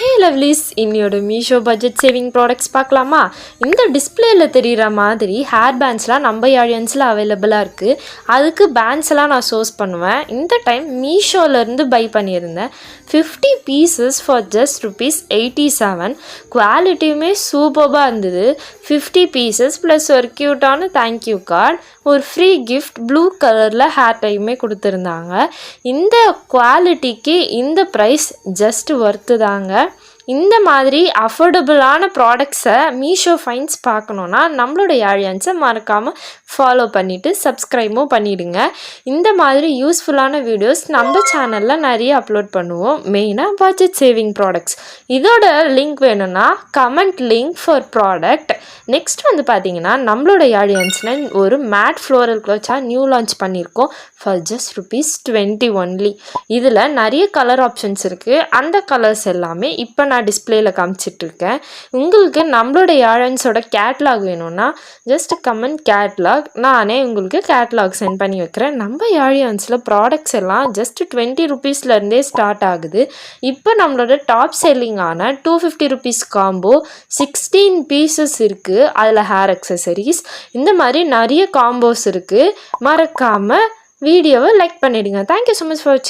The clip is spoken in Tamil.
ஹே லவ்லிஸ், இன்னையோட மீஷோ பட்ஜெட் சேவிங் ப்ராடக்ட்ஸ் பார்க்கலாமா? இந்த டிஸ்பிளேல தெரிகிற மாதிரி ஹேர் பேண்ட்ஸ்லாம் நம்ம ஆடியன்ஸில் அவைலபிளாக இருக்குது. அதுக்கு பேண்ட்ஸ்லாம் நான் சோர்ஸ் பண்ணுவேன். இந்த டைம் மீஷோலேருந்து பை பண்ணியிருந்தேன். 50 பீசஸ் ஃபார் ஜஸ்ட் ₹87. குவாலிட்டியுமே சூப்பராக இருந்தது. 50 பீசஸ் ப்ளஸ் ஒரு க்யூட்டான தேங்க்யூ கார்டு, ஒரு ஃப்ரீ கிஃப்ட் ப்ளூ கலரில் ஹேர் டையுமே கொடுத்துருந்தாங்க. இந்த குவாலிட்டிக்கு இந்த ப்ரைஸ் ஜஸ்ட் ஒர்த்து தாங்க. இந்த மாதிரி அஃபோர்டபுளான ப்ராடக்ட்ஸை மீஷோ ஃபைன்ஸ் பார்க்கணுன்னா நம்மளோட ஆடியன்ஸை மறக்காமல் ஃபாலோ பண்ணிவிட்டு சப்ஸ்கிரைபும் பண்ணிவிடுங்க. இந்த மாதிரி யூஸ்ஃபுல்லான வீடியோஸ் நம்ம சேனலில் நிறைய அப்லோட் பண்ணுவோம், மெயினாக பட்ஜெட் சேவிங் ப்ராடக்ட்ஸ். இதோட லிங்க் வேணும்னா comment link for product. Next வந்து பார்த்தீங்கன்னா நம்மளோட ஆடியன்ஸில் ஒரு மேட் ஃப்ளோரல் க்ளோத்ஸாக நியூ லான்ச் பண்ணியிருக்கோம் ஃபார் ஜஸ்ட் ₹20 ஒன்லி. இதில் நிறைய கலர் ஆப்ஷன்ஸ் இருக்குது. அந்த கலர்ஸ் எல்லாமே இப்போ நான் டிஸ்பிளேல காமிச்சிட்ருக்கேன். உங்களுக்கு நம்மளோட ஆடியன்ஸோட கேட்லாக் வேணும்னா ஜஸ்ட் கமெண்ட் கேட்லாக், நானே உங்களுக்கு கேட்லாக் சென்ட் பண்ணி வைக்கிறேன். நம்ம ஆடியன்ஸில் ப்ராடக்ட்ஸ் எல்லாம் ஜஸ்ட் ₹20 ஸ்டார்ட் ஆகுது. இப்போ நம்மளோட டாப் செல்லிங்கான ₹250 காம்போ 16 பீசஸ் இருக்குது. அதில் ஹேர் அக்சசரிஸ் இந்த மாதிரி நிறைய காம்போஸ் இருக்குது. மறக்காமல் வீடியோவை லைக் பண்ணிவிடுங்க. தேங்க்யூ ஸோ மச் ஃபார் வாட்சிங்.